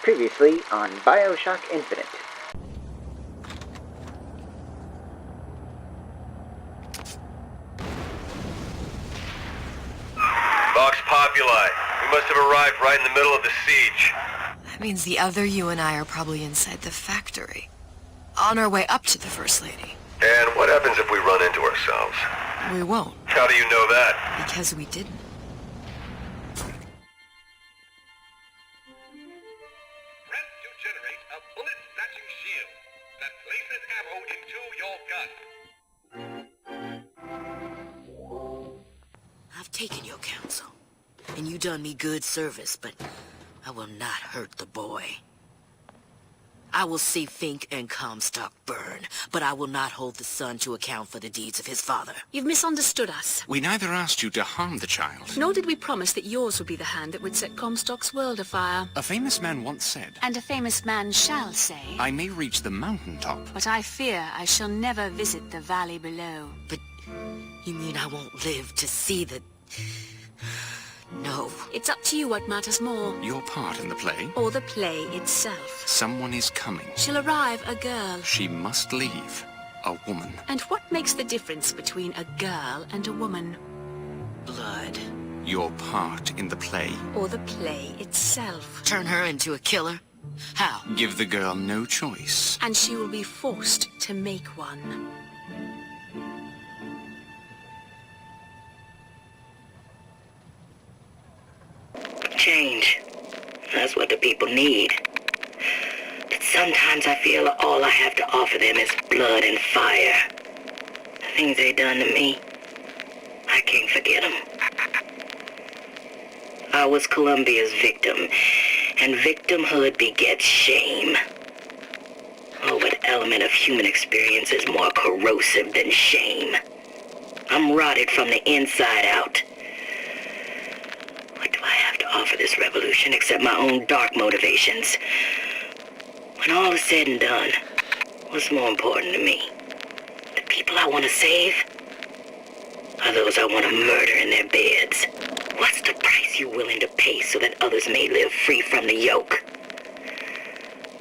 Previously on BioShock Infinite. Vox Populi. We must have arrived right in the middle of the siege. That means the other you and I are probably inside the factory. On our way up to the First Lady. And what happens if we run into ourselves? We won't. How do you know that? Because we didn't. Press to generate a bullet-snatching shield that places ammo into your gun. I've taken your counsel, and you done me good service, but I will not hurt the boy. I will see Fink and Comstock burn, but I will not hold the son to account for the deeds of his father. You've misunderstood us. We neither asked you to harm the child. Nor did we promise that yours would be the hand that would set Comstock's world afire. A famous man once said, And a famous man shall say, I may reach the mountaintop. but I fear I shall never visit the valley below. But you mean I won't live to see the... No. It's up to you what matters more, Your part in the play? or the play itself. Someone is coming. She'll arrive a girl. She must leave. A woman. And what makes the difference between a girl and a woman? Blood. Your part in the play. Or the play itself? Turn her into a killer? How? Give the girl no choice. And she will be forced to make one. Change. That's what the people need. But sometimes I feel all I have to offer them is blood and fire. The things they done to me, I can't forget them. I was Columbia's victim, and victimhood begets shame. Oh, what element of human experience is more corrosive than shame? I'm rotted from the inside out. What do I have to offer this revolution except my own dark motivations? When all is said and done, what's more important to me? The people I want to save? Or those I want to murder in their beds? What's the price you're willing to pay so that others may live free from the yoke?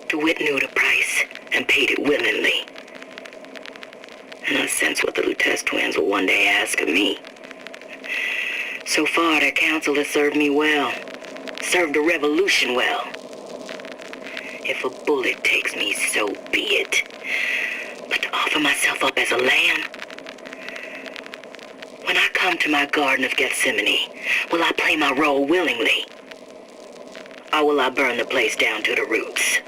DeWitt knew the price and paid it willingly. And I sense what the Lutece twins will one day ask of me. So far, their counsel has served me well. Served the revolution well. If a bullet takes me, so be it. But to offer myself up as a lamb? When I come to my Garden of Gethsemane, will I play my role willingly? Or will I burn the place down to the roots?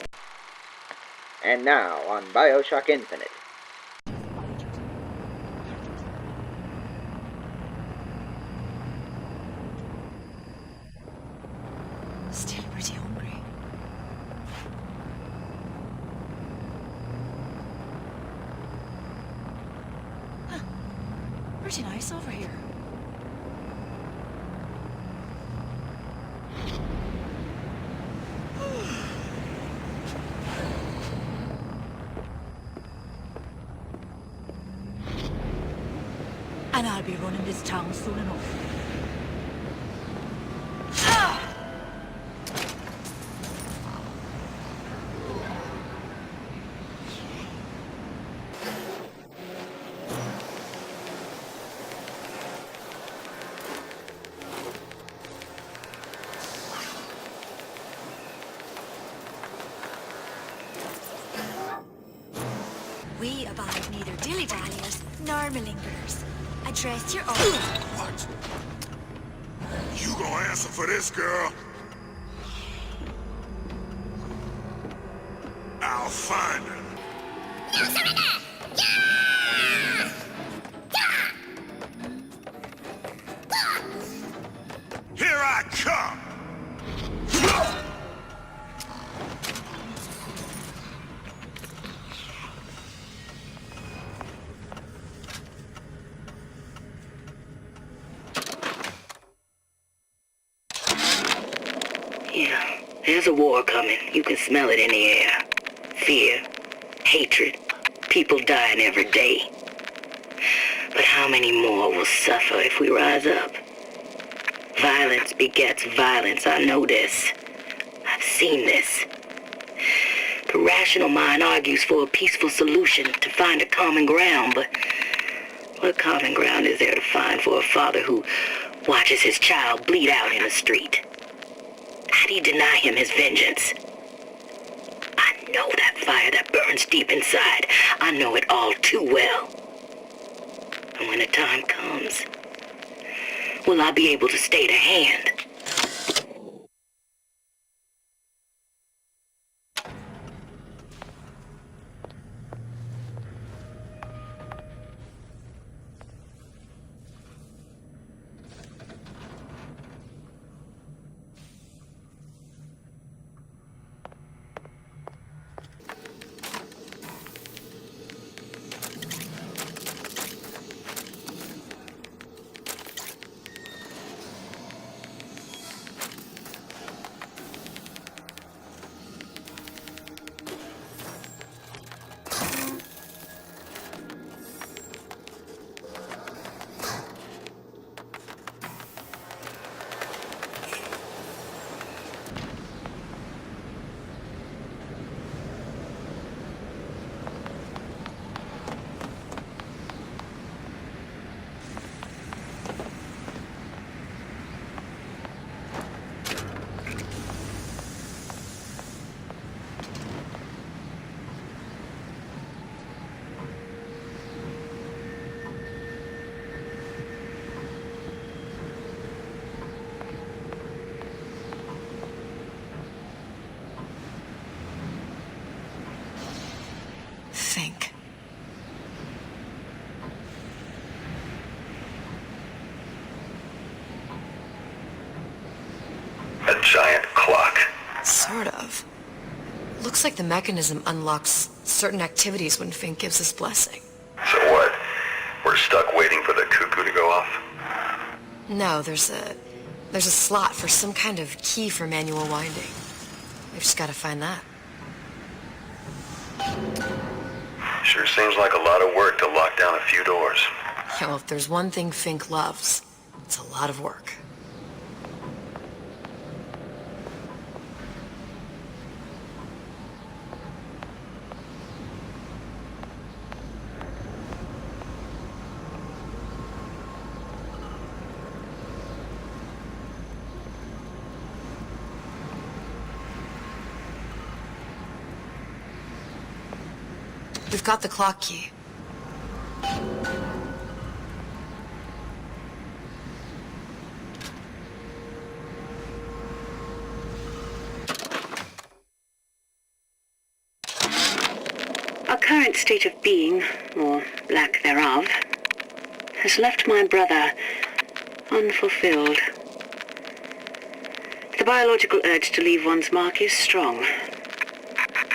And now on BioShock Infinite. Still pretty hungry. Huh. Pretty nice over here. And I'll be running this town soon enough. We abide neither dilly-dalliers nor malingerers. Address your own. What? You gonna answer for this, girl? I'll find her. No surrender! Here I come! Yeah, there's a war coming. You can smell it in the air. Fear, hatred, people dying every day. But how many more will suffer if we rise up? Violence begets violence, I know this. I've seen this. A rational mind argues for a peaceful solution to find a common ground, but what common ground is there to find for a father who watches his child bleed out in the street? How do you deny him his vengeance? I know that fire that burns deep inside. I know it all too well. And when the time comes, will I be able to stay the hand? Fink. A giant clock. Sort of. Looks like the mechanism unlocks certain activities when Fink gives his blessing. So what? We're stuck waiting for the cuckoo to go off? No, there's a slot for some kind of key for manual winding. We've just gotta find that. Sure seems like a lot of work to lock down a few doors. Yeah, well, if there's one thing Fink loves, it's a lot of work. We've got the clock key. Our current state of being, or lack thereof, has left my brother unfulfilled. The biological urge to leave one's mark is strong,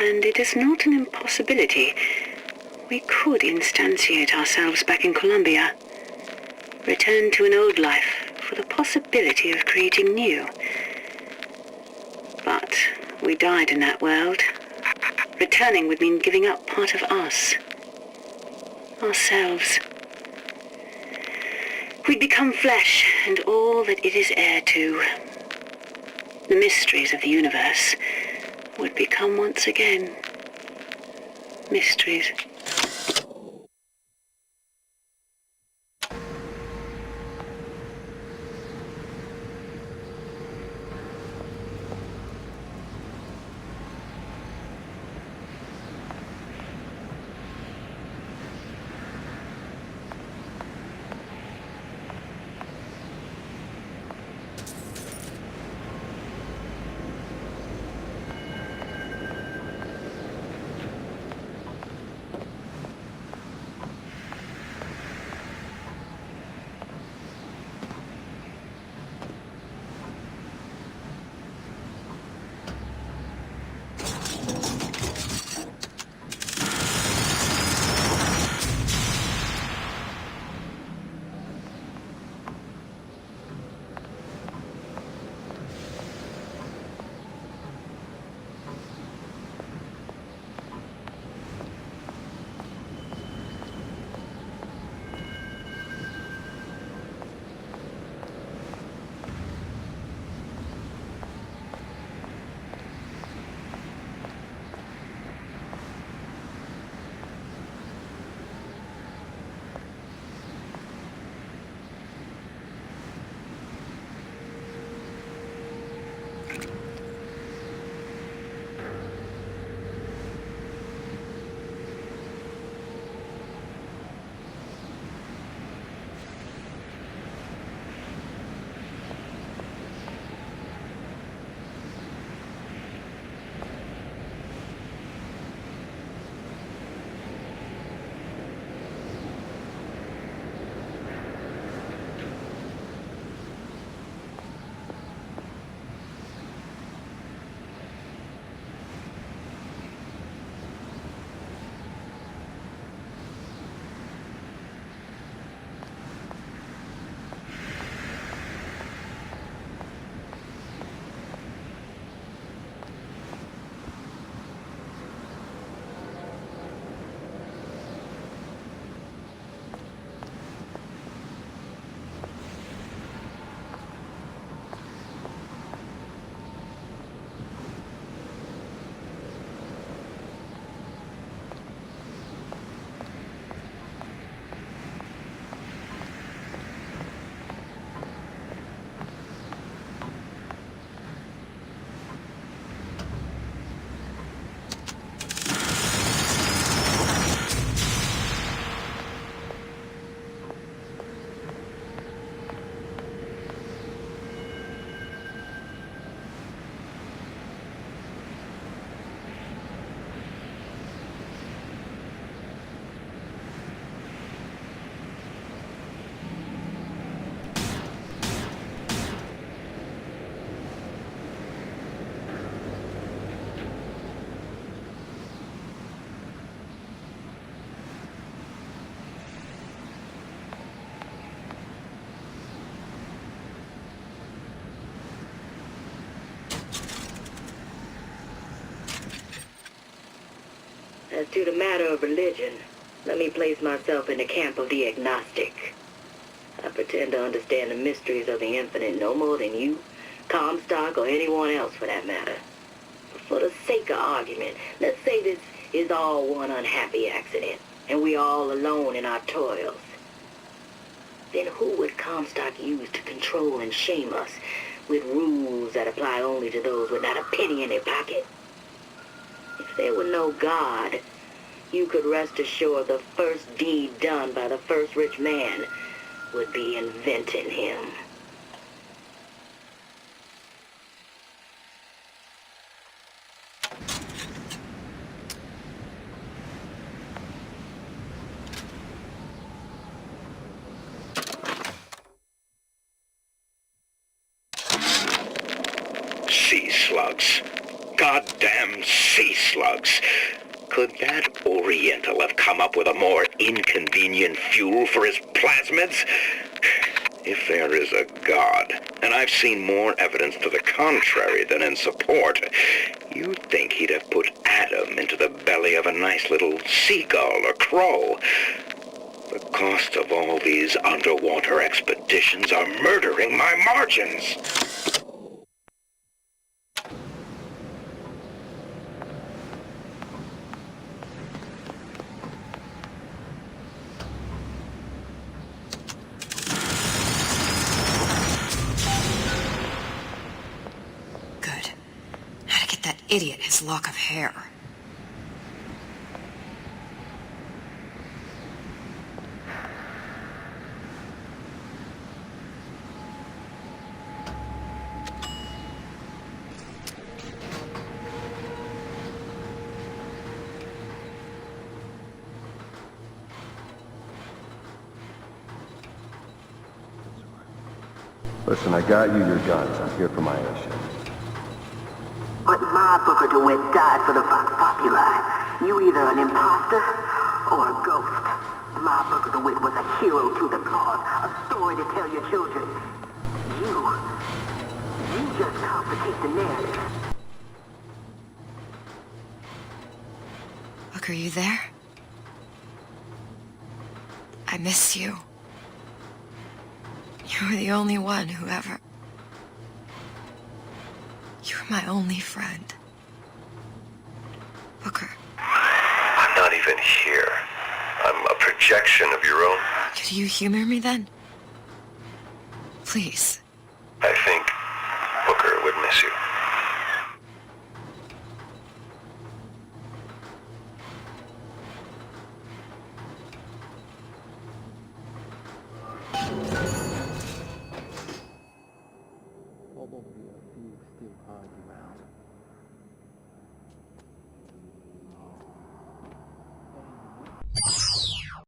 and it is not an impossibility. We could instantiate ourselves back in Columbia, return to an old life for the possibility of creating new. But we died in that world. Returning would mean giving up part of us, ourselves. We'd become flesh and all that it is heir to. The mysteries of the universe would become once again mysteries. to the matter of religion, let me place myself in the camp of the agnostic. I pretend to understand the mysteries of the infinite no more than you, Comstock, or anyone else for that matter. But for the sake of argument, let's say this is all one unhappy accident, and we are all alone in our toils. Then who would Comstock use to control and shame us with rules that apply only to those with not a penny in their pocket? If there were no God, you could rest assured the first deed done by the first rich man would be inventing him. Sea slugs. Goddamn sea slugs. Could that Oriental have come up with a more inconvenient fuel for his plasmids? If there is a God, and I've seen more evidence to the contrary than in support, you'd think he'd have put Adam into the belly of a nice little seagull or crow. The cost of all these underwater expeditions are murdering my margins. Good. How to get that idiot his lock of hair. Listen, I got you your guns. I'm here for my airship. But my Booker DeWitt died for the Vox Populi. You either an imposter or a ghost. My Booker DeWitt was a hero to the cause, a story to tell your children. You just complicate the narrative. Look, are you there? I miss you. You were the only one who ever... You were my only friend. Booker. I'm not even here. I'm a projection of your own. Could you humor me then? Please. I think Booker would miss you. Probably a few still hide around.